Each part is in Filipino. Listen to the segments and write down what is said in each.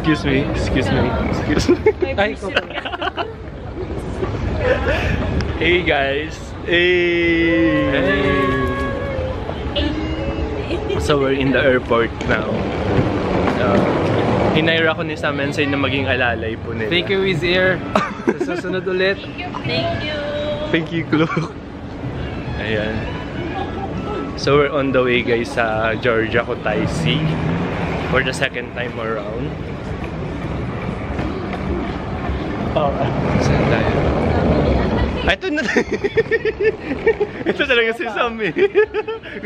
Excuse me. Ay, hey guys. Hey. So we're in the airport now. Hinire ako ni Sam and say na maging alalay po nila. Thank you, Wizz Air. Sa susunod ulit. Thank you, Chloe. Ayan. So we're on the way guys sa Georgia Kutaisi for the second time around. Saan tayo? Ito na. Ito talaga si Sam eh.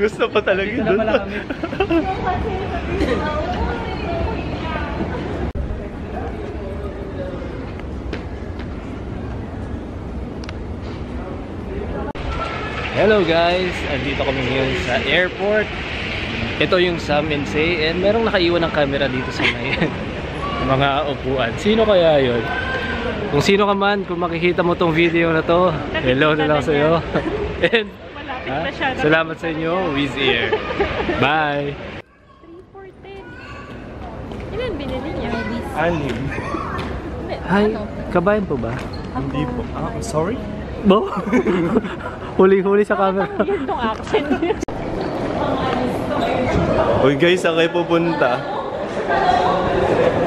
Gusto pa talaga dito na pala kami. Hello guys! Andito kami ngayon sa airport. Ito yung Sam and Say, and merong nakaiwan ng camera dito sa may mga upuan. Sino kaya yun? Kung sino ka man, kung makikita mo tong video na to, hello na lang sa'yo. And salamat sa inyo, Wizz Air. Bye! 3,410. Ilan binili niya? 6. Hi, kabayan po ba? Hindi po. Sorry? Bo? Huli-huli sa camera. Yun tong accent niya. Uy guys, saan kayo pupunta?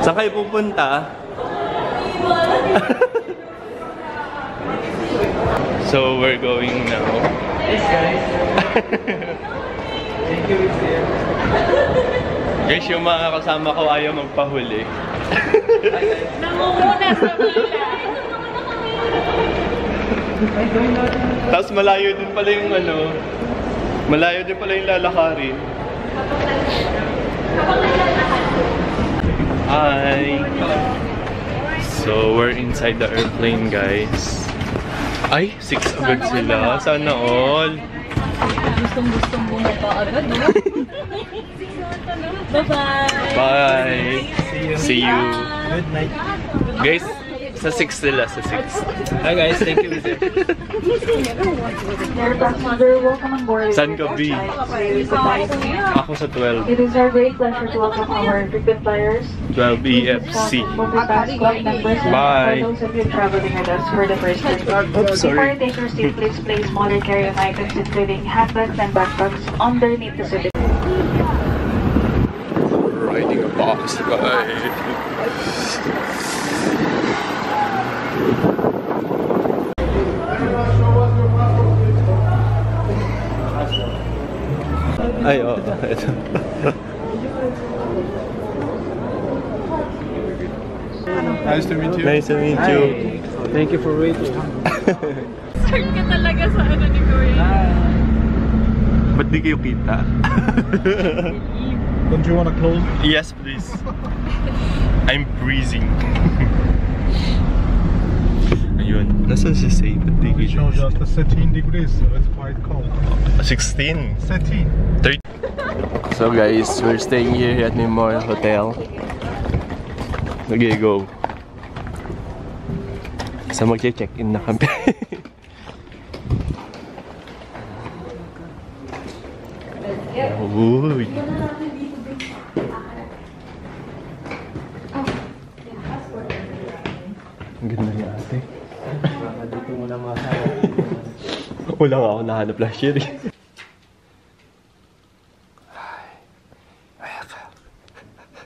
Saan kayo pupunta? So we're going now. Yes guys. Thank you, Wizz Air. Guys, yung mga kasama ko ayaw magpahuli. Nangunguna sa Tapos malayo din pala yung ano, malayo din pala yung lalakarin. Hi! So, we're inside the airplane, guys. Ay, 6 agad sila. Sana all. Gustong-gustong mo na pa agad, no? Bye-bye! Bye! See you! Good night. Guys, sa 6 sila, sa 6. Hi guys, thank you, Wizz Air. Dear passenger, welcome on board. Saan ka, B? Ako sa 12. It is our great pleasure to welcome our frequent flyers. 12 EFC. For Bye. those of you traveling with us for the first time. Oops, sorry. Before you take your seat, please place smaller carry-on items including handbags and backpacks underneath the seat. Riding a box, guys. Ay, oo. Ito. Nice to meet you. Nice to meet you. Thank you for waiting. Start ka talaga sa ano ni Kuya. Ba't di kayo kita? Don't you want to close? Yes, please. I'm freezing. Ayun. Nasaan si Say? Ba't di It kita? shows just 13 degrees, so it's quite cold. 16. 13. 30. So guys, we're staying here at Memorial Hotel. Nag-go. So magche-check-in na kami. Uy. Ang ganda niya ate. Baka dito mo na mahanap. Wala nga ako nahanap last year eh.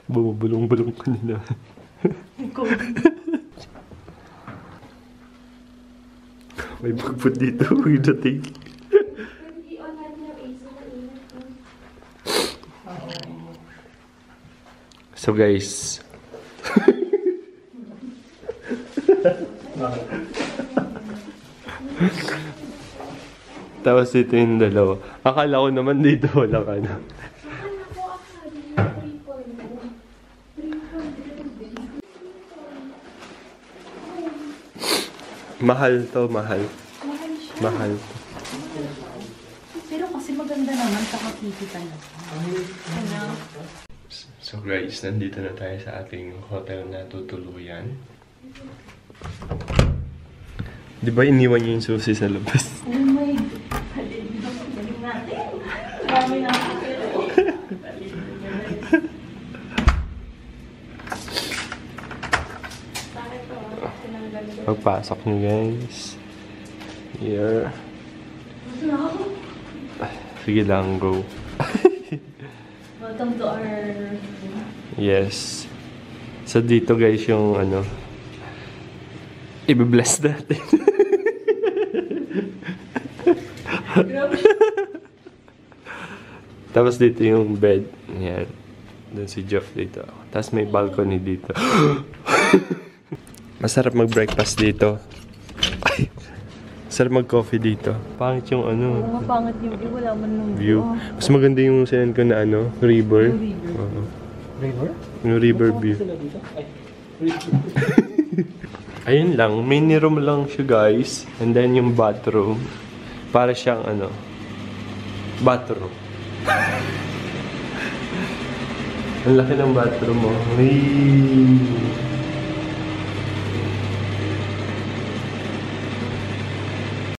Bumubulong-bulong ka nila. May bugput dito, pagdating. So guys. Tapos ito yung dalawa. Akala ko naman dito wala ka na. Mahal to, mahal. Mahal to. Pero kasi maganda naman sa kakiti talaga. So guys, nandito na tayo sa ating hotel na tutuluyan. Di ba iniwan niyo yung susi sa labas? Oh my God. Marami na. Pagpasok nyo guys. Here. Sige lang, go. Welcome to our... Yes. So dito guys yung ano, i-bless natin. Tapos dito yung bed. Yan. Doon si Jeff dito. Tapos may balcony dito. Masarap mag-breakfast dito. Ay. Masarap mag-coffee dito. Pangit yung ano. Mapangit yung view. Wala man nung View. Mas maganda yung sinend ko na ano, river. Oo. River? Yung river view. Sila dito? Ay, Ayun lang, mini room lang siya guys. And then yung bathroom. Para siyang ano, bathroom. Ang laki ng bathroom mo. Hey.